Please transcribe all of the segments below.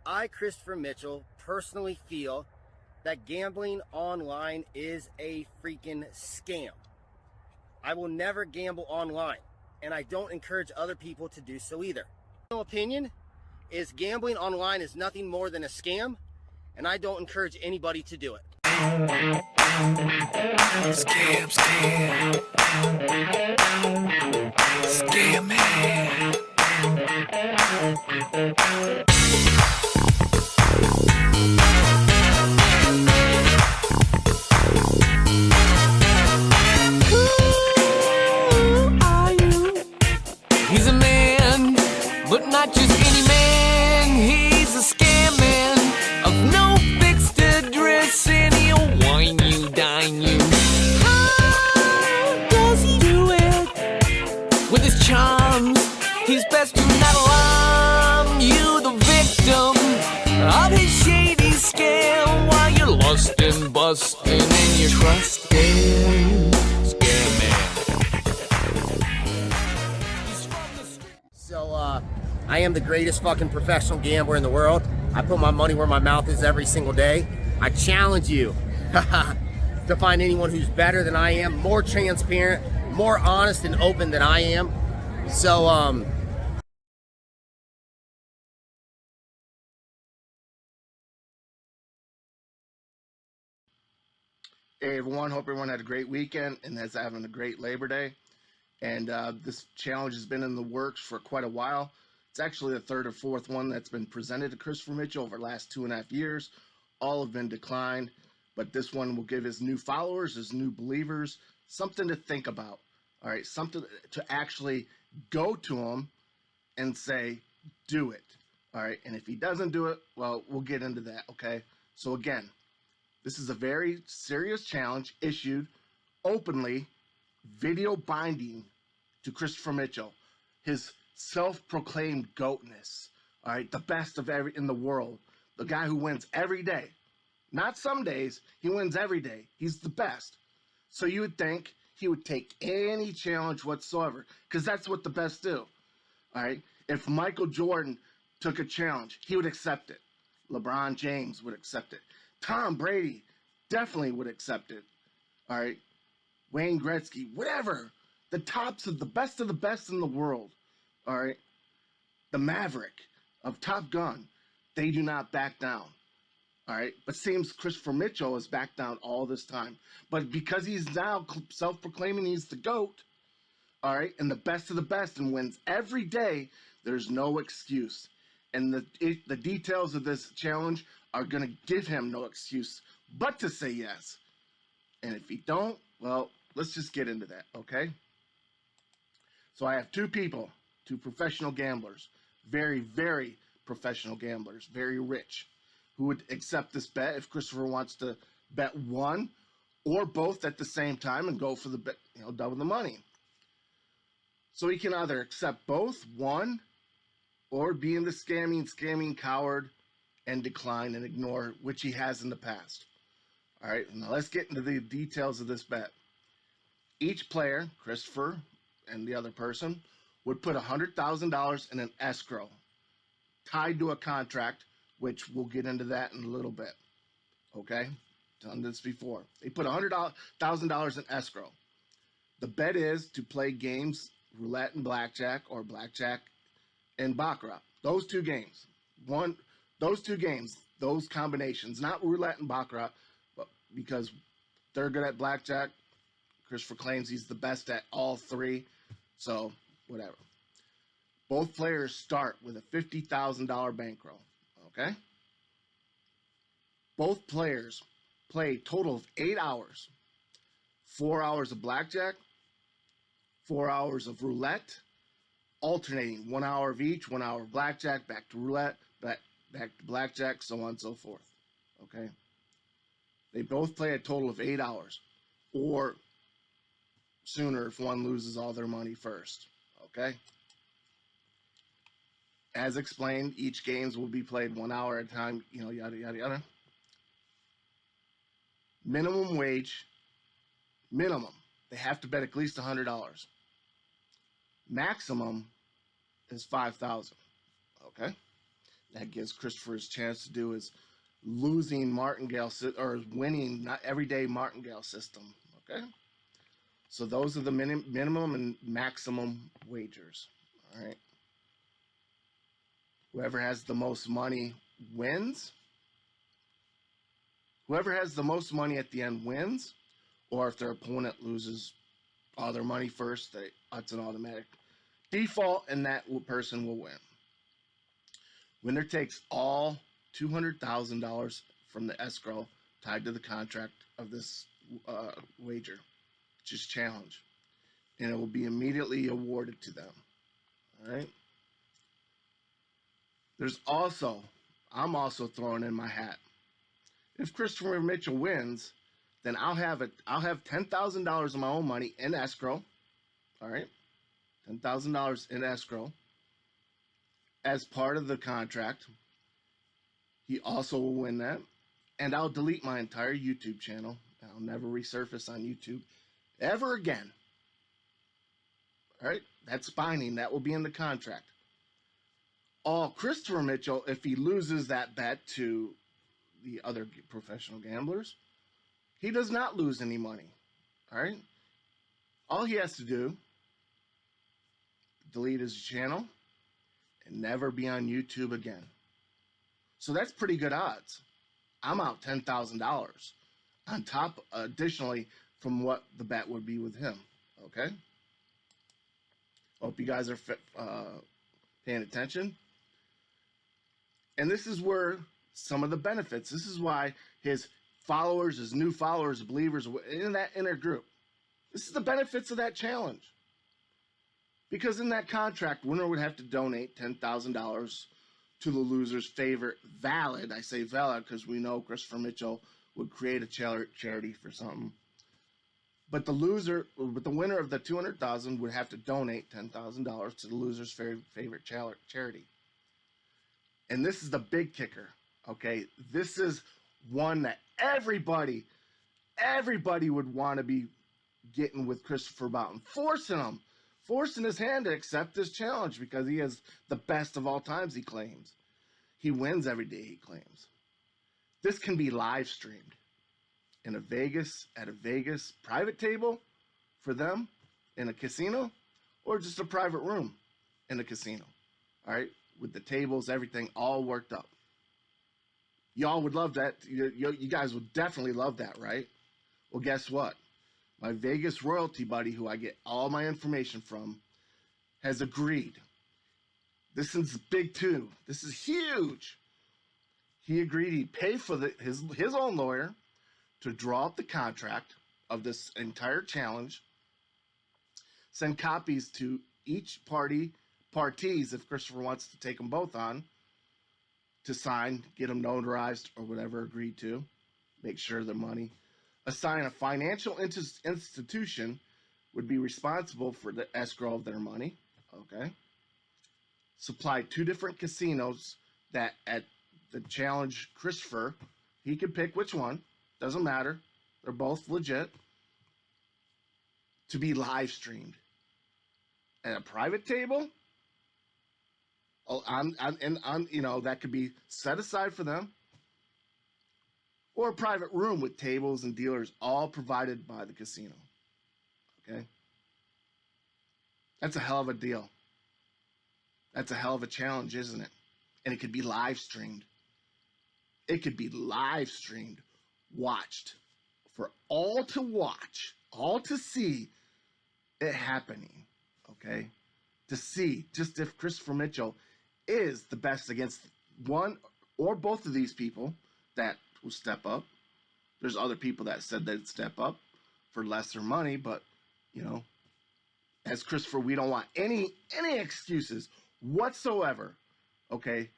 I, Christopher Mitchell, personally feel that gambling online is a freaking scam. I will never gamble online, and I don't encourage other people to do so either. My opinion is gambling online is nothing more than a scam, and I don't encourage anybody to do it. Scam, scam. Scam, man. Who are you? He's a man, but not just any man. He's a scam man of no fixed address, and he'll wine you, dine you. How does he do it? With his charms, he's best to not alarm you, the victim of his shady scam, while you're lost and busting and you're trusting. Scam man. So, I am the greatest fucking professional gambler in the world. I put my money where my mouth is every single day. I challenge you to find anyone who's better than I am, more transparent, more honest and open than I am. So, Hey everyone, hope everyone had a great weekend and is having a great Labor Day. And this challenge has been in the works for quite a while. It's actually the third or fourth one that's been presented to Christopher Mitchell over the last 2.5 years. All have been declined, but this one will give his new followers, his new believers, something to think about. All right, something to actually go to him and say, do it. All right, and if he doesn't do it, well, we'll get into that, okay? So again, this is a very serious challenge issued openly, video binding to Christopher Mitchell, his self-proclaimed goatness. All right, the best of every in the world, the guy who wins every day, not some days. He wins every day. He's the best. So you would think he would take any challenge whatsoever, because that's what the best do. All right, if Michael Jordan took a challenge, he would accept it. LeBron James would accept it. Tom Brady definitely would accept it. All right. Wayne Gretzky, whatever. The tops of the best in the world. All right. The Maverick of Top Gun, they do not back down. All right. But seems Christopher Mitchell has backed down all this time. But because he's now self-proclaiming he's the GOAT, all right, and the best of the best and wins every day, there's no excuse. And the details of this challenge are going to give him no excuse but to say yes. And if he don't, well, let's just get into that, okay? So I have two people, two professional gamblers, very, very professional gamblers, very rich, who would accept this bet if Christopher wants to bet one or both at the same time and go for the bet, double the money. So he can either accept both, one, or be in the scamming coward and decline and ignore, which he has in the past. All right, now let's get into the details of this bet. Each player, Christopher and the other person, would put $100,000 in an escrow tied to a contract, which we'll get into that in a little bit. Okay? Done this before. They put $100,000 in escrow. The bet is to play games, roulette and blackjack, or blackjack and baccarat. Those two games. Those combinations, not roulette and baccarat, but because they're good at blackjack. Christopher claims he's the best at all three, so whatever. Both players start with a $50,000 bankroll, okay? Both players play a total of 8 hours. 4 hours of blackjack, 4 hours of roulette, alternating 1 hour of each, 1 hour of blackjack, back to roulette, back to blackjack, so on and so forth, okay? They both play a total of 8 hours, or sooner if one loses all their money first, okay? As explained, each games will be played 1 hour at a time, yada, yada, yada. Minimum wage, minimum, they have to bet at least $100. Maximum is $5,000, okay? that gives Christopher his chance to do is losing martingale or winning not everyday martingale system. Okay, so those are the minimum and maximum wagers. All right, whoever has the most money wins. Whoever has the most money at the end wins, or if their opponent loses all their money first, that's an automatic default, and that person will win. Winner takes all $200,000 from the escrow tied to the contract of this wager, which is challenge, and it will be immediately awarded to them. All right. I'm also throwing in my hat. If Christopher Mitchell wins, then I'll have $10,000 of my own money in escrow. All right, $10,000 in escrow as part of the contract. He also will win that, and I'll delete my entire YouTube channel. I'll never resurface on YouTube ever again. All right, that's binding. That will be in the contract. All Christopher Mitchell, if he loses that bet to the other professional gamblers, he does not lose any money. All right, all he has to do, delete his channel and never be on YouTube again. So that's pretty good odds. I'm out $10,000 on top, additionally, from what the bet would be with him. Okay? Hope you guys are paying attention. And this is where some of the benefits, this is why his followers, his new followers, believers in that inner group, this is the benefits of that challenge. Because in that contract, winner would have to donate $10,000 to the loser's favorite valid. I say valid because we know Christopher Mitchell would create a charity for something. But the winner of the $200,000 would have to donate $10,000 to the loser's favorite charity. And this is the big kicker. Okay, this is one that everybody would want to be getting with Christopher Boughton, forcing his hand to accept this challenge because he is the best of all times, he claims. He wins every day, he claims. This can be live streamed at a Vegas private table for them in a casino, or just a private room in a casino. All right, with the tables, everything all worked up. Y'all would love that. You guys would definitely love that, right? Well, guess what? My Vegas royalty buddy, who I get all my information from, has agreed. This is big too. This is huge. He agreed he'd pay for his own lawyer to draw up the contract of this entire challenge, send copies to each parties, if Christopher wants to take them both on, to sign, get them notarized or whatever agreed to, make sure the money. Assign a financial institution would be responsible for the escrow of their money. Okay. Supply 2 different casinos that at the challenge Christopher, he could pick which one. Doesn't matter. They're both legit. To be live streamed. At a private table. That could be set aside for them. Or a private room with tables and dealers, all provided by the casino. Okay? That's a hell of a deal. That's a hell of a challenge, isn't it? And it could be live streamed. It could be live streamed, watched, for all to watch, all to see it happening. Okay? To see just if Christopher Mitchell is the best against one or both of these people that will step up. There's other people that said they'd step up for lesser money, but as Christopher, we don't want any excuses whatsoever. Okay,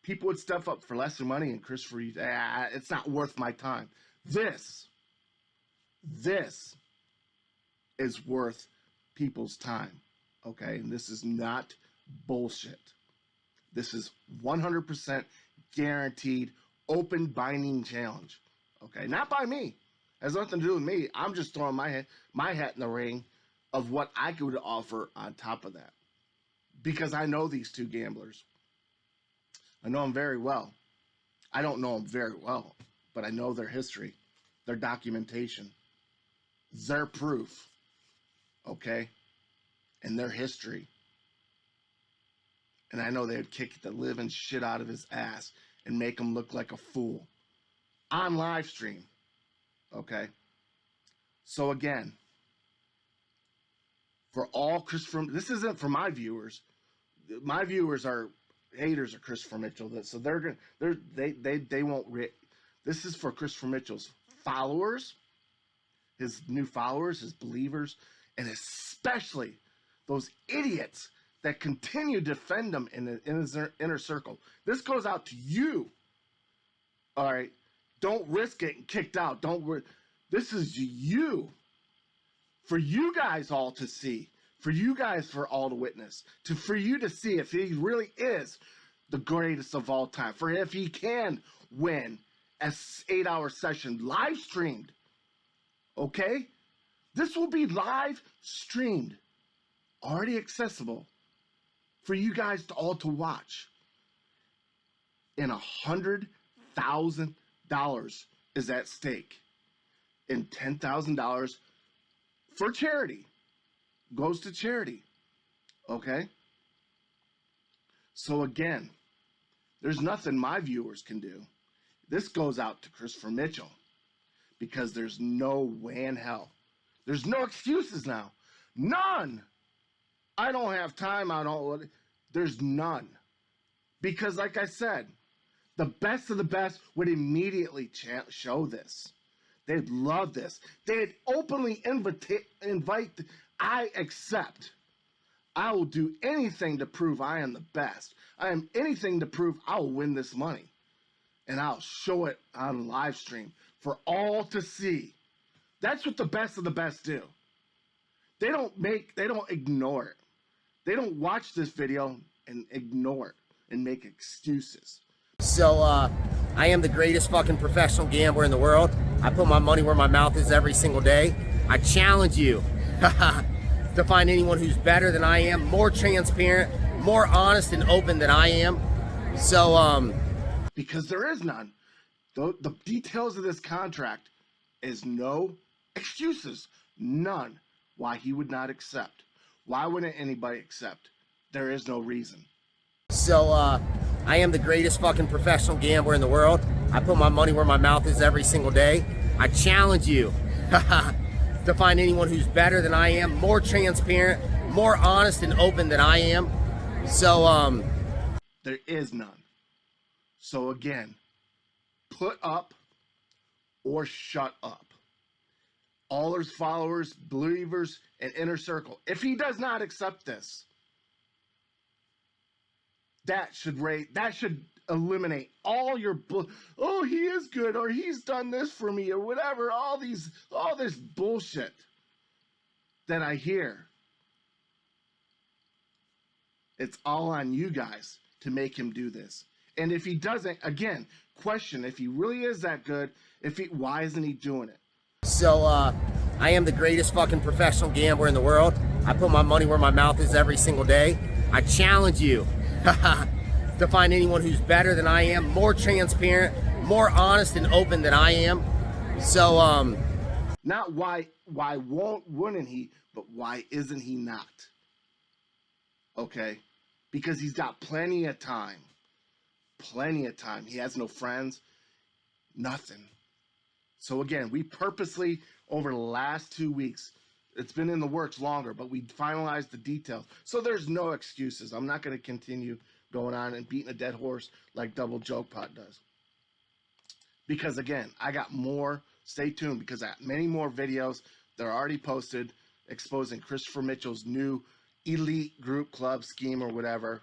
people would step up for lesser money, and Christopher, it's not worth my time. This is worth people's time. Okay, and this is not bullshit. This is 100% guaranteed open binding challenge. Okay, not by me. It has nothing to do with me. I'm just throwing my hat in the ring of what I could offer on top of that. Because I know these two gamblers. I know them very well. I don't know them very well, but I know their history, their documentation, their proof, okay, and their history. And I know they would kick the living shit out of his ass and make him look like a fool on live stream, okay? So again, for all Christopher, this isn't for my viewers. My viewers are haters of Christopher Mitchell, so they won't. This is for Christopher Mitchell's followers, his new followers, his believers, and especially those idiots that continue to defend him in his inner circle. This goes out to you. All right, don't risk getting kicked out. This is you. For you guys all to see, for you guys for all to witness, for you to see if he really is the greatest of all time, for if he can win an 8-hour session live streamed, okay? This will be live streamed, already accessible for you guys to all to watch. And $100,000 is at stake, and $10,000 for charity goes to charity, okay? So again, there's nothing my viewers can do. This goes out to Christopher Mitchell because there's no way in hell. There's no excuses now. None. I don't have time. There's none. Because like I said, the best of the best would immediately show this. They'd love this. They'd openly invite. I accept. I will do anything to prove I am the best. I am anything to prove I will win this money. And I'll show it on live stream for all to see. That's what the best of the best do. They don't ignore it. They don't watch this video and ignore it and make excuses. So, I am the greatest fucking professional gambler in the world. I put my money where my mouth is every single day. I challenge you to find anyone who's better than I am, more transparent, more honest and open than I am. So, because there is none. The details of this contract is no excuses. None. Why he would not accept. Why wouldn't anybody accept? There is no reason. So, I am the greatest fucking professional gambler in the world. I put my money where my mouth is every single day. I challenge you to find anyone who's better than I am, more transparent, more honest and open than I am. So, there is none. So again, put up or shut up. All his followers, believers, and inner circle. If he does not accept this, that should eliminate all your oh, he is good, or he's done this for me, or whatever, all this bullshit that I hear. It's all on you guys to make him do this. And if he doesn't, again, question if he really is that good, why isn't he doing it? So, I am the greatest fucking professional gambler in the world. I put my money where my mouth is every single day. I challenge you to find anyone who's better than I am, more transparent, more honest and open than I am. So, not why wouldn't he, but why isn't he not? Okay? Because he's got plenty of time. Plenty of time. He has no friends. Nothing. So again, we purposely, over the last 2 weeks, it's been in the works longer, but we finalized the details. So there's no excuses. I'm not going to continue going on and beating a dead horse like Double Joke Pot does. Because again, I got more. Stay tuned, because I got many more videos that are already posted exposing Christopher Mitchell's new elite group club scheme or whatever.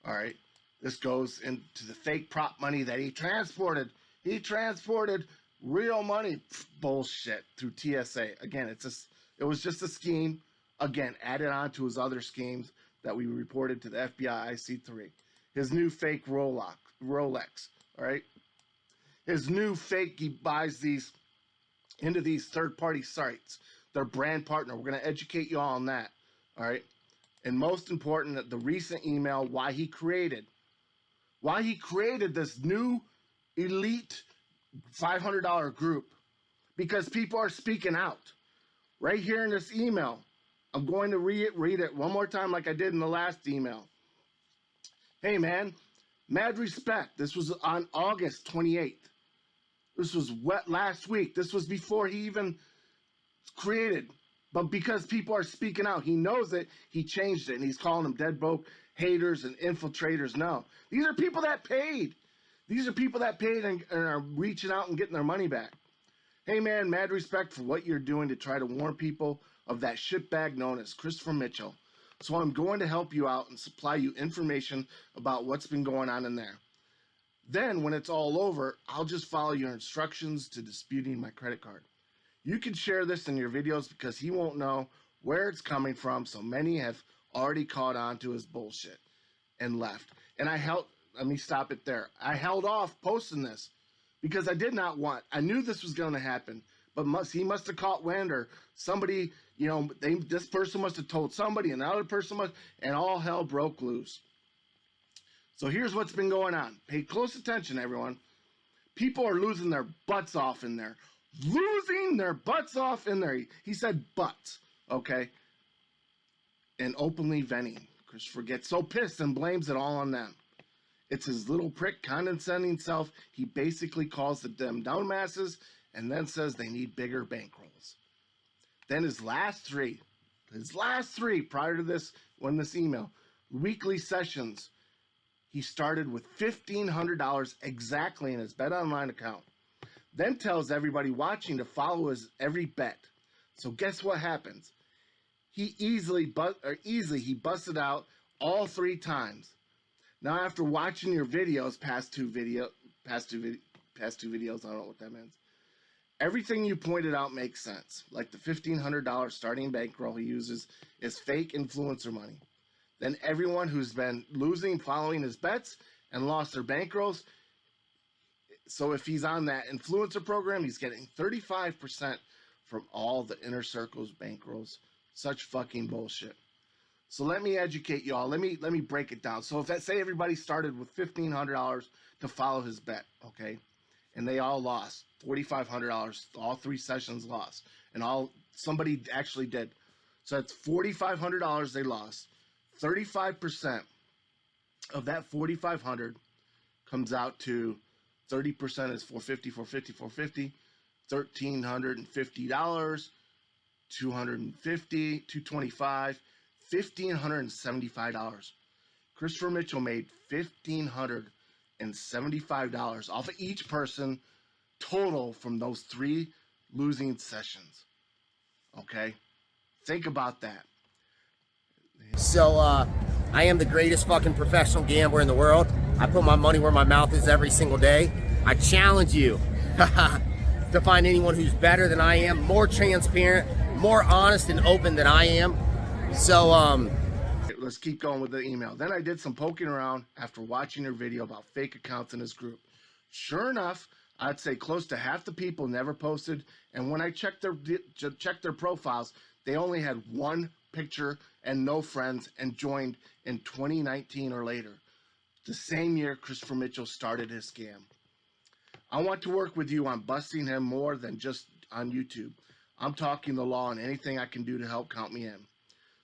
All right. This goes into the fake prop money that he transported. He transported real money bullshit through TSA. Again, it was just a scheme. Again, added on to his other schemes that we reported to the FBI IC3. His new fake Rolex. All right. His new fake, he buys these into these third-party sites. Their brand partner. We're going to educate you all on that. All right. And most important, the recent email, why he created why he created this new elite $500 group, because people are speaking out. Right here in this email, I'm going to read it one more time like I did in the last email. Hey man, mad respect. This was on August 28th. This was last week. This was before he even created. But because people are speaking out, he knows it, he changed it, and he's calling them dead broke haters and infiltrators. No, these are people that paid. These are people that paid and are reaching out and getting their money back. Hey man, mad respect for what you're doing to try to warn people of that shitbag known as Christopher Mitchell. So I'm going to help you out and supply you information about what's been going on in there. Then when it's all over, I'll just follow your instructions to disputing my credit card. You can share this in your videos because he won't know where it's coming from, so many have already caught on to his bullshit and left. And let me stop it there. I held off posting this because I did not want, I knew this was going to happen, but he must have caught wind, or somebody, this person must have told somebody, and another person and all hell broke loose. So here's what's been going on. Pay close attention, everyone. People are losing their butts off in there. Losing their butts off in there. He said butts, okay? And openly venting. Christopher gets so pissed and blames it all on them. It's his little prick condescending self. He basically calls them dumbasses and then says they need bigger bankrolls. Then his last three prior to this, when this email, weekly sessions, he started with $1,500 exactly in his BetOnline account. Then tells everybody watching to follow his every bet. So guess what happens? He easily busted out all 3 times. Now after watching your videos, past two videos, I don't know what that means. Everything you pointed out makes sense. Like the $1,500 starting bankroll he uses is fake influencer money. Then everyone who's been losing following his bets and lost their bankrolls, so if he's on that influencer program, he's getting 35% from all the inner circles bankrolls. Such fucking bullshit. So let me educate y'all. Let me break it down. So if say everybody started with $1,500 to follow his bet, okay, and they all lost $4,500, all 3 sessions lost, and somebody actually did. So that's $4,500 they lost. 35% of that $4,500 comes out to 30% is $450, $1,350, $250, $225, $1,575. Christopher Mitchell made $1,575 off of each person total from those 3 losing sessions. Okay? Think about that. So, I am the greatest fucking professional gambler in the world. I put my money where my mouth is every single day. I challenge you to find anyone who's better than I am, more transparent, more honest and open than I am. So, let's keep going with the email. Then I did some poking around after watching your video about fake accounts in this group. Sure enough, I'd say close to half the people never posted, and when I checked their profiles, they only had 1 picture and no friends, and joined in 2019 or later, the same year Christopher Mitchell started his scam. I want to work with you on busting him more than just on YouTube. I'm talking the law and anything I can do to help, count me in.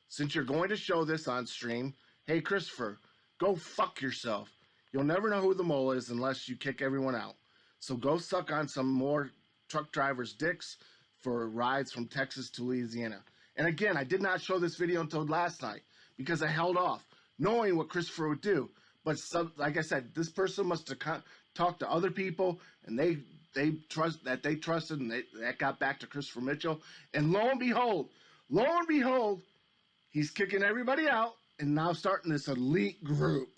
Since you're going to show this on stream, hey Christopher, go fuck yourself. You'll never know who the mole is unless you kick everyone out. So go suck on some more truck drivers' dicks for rides from Texas to Louisiana. And again, I did not show this video until last night because I held off, knowing what Christopher would do. But like I said, this person must have talked to other people, and they trusted, and that got back to Christopher Mitchell. And lo and behold, he's kicking everybody out and now starting this elite group,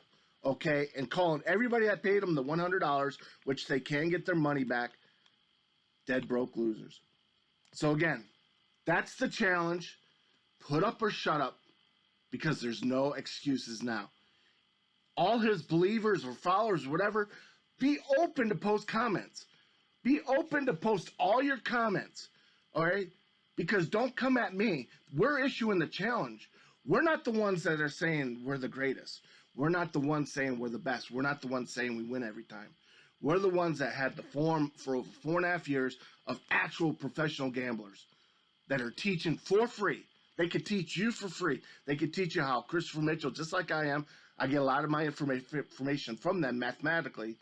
okay, and calling everybody that paid him the $100, which they can get their money back, dead broke losers. So again, that's the challenge. Put up or shut up, because there's no excuses now. All his believers or followers, whatever, be open to post comments. Be open to post all your comments, all right? Because don't come at me. We're issuing the challenge. We're not the ones that are saying we're the greatest. We're not the ones saying we're the best. We're not the ones saying we win every time. We're the ones that had the form for over 4.5 years of actual professional gamblers that are teaching for free. They could teach you for free. They could teach you how Christopher Mitchell, just like I am, I get a lot of my information from them mathematically,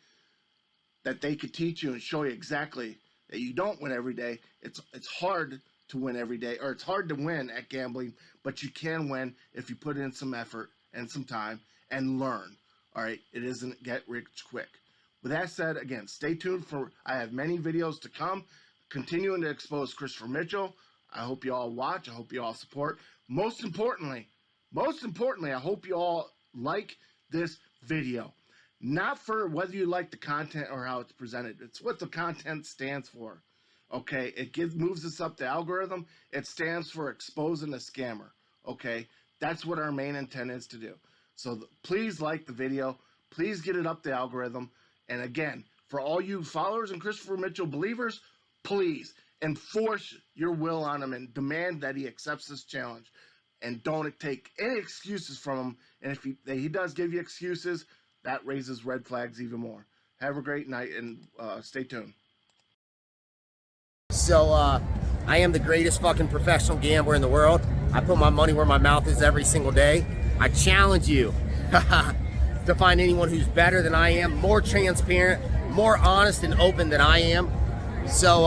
that they could teach you and show you exactly that you don't win every day. It's hard to win every day, or it's hard to win at gambling, but you can win if you put in some effort and some time and learn. All right, it isn't get rich quick. With that said, again, stay tuned for, I have many videos to come, continuing to expose Christopher Mitchell. I hope you all watch. I hope you all support. Most importantly, I hope you all like this video. Not for whether you like the content or how it's presented. It's what the content stands for. Okay, it moves us up the algorithm. It stands for exposing a scammer. Okay, that's what our main intent is to do. So please like the video. Please get it up the algorithm. And again, for all you followers and Christopher Mitchell believers, please enforce your will on him and demand that he accepts this challenge. And don't take any excuses from him. And if he does give you excuses, that raises red flags even more. Have a great night and stay tuned. So, I am the greatest fucking professional gambler in the world. I put my money where my mouth is every single day. I challenge you to find anyone who's better than I am, more transparent, more honest and open than I am. So,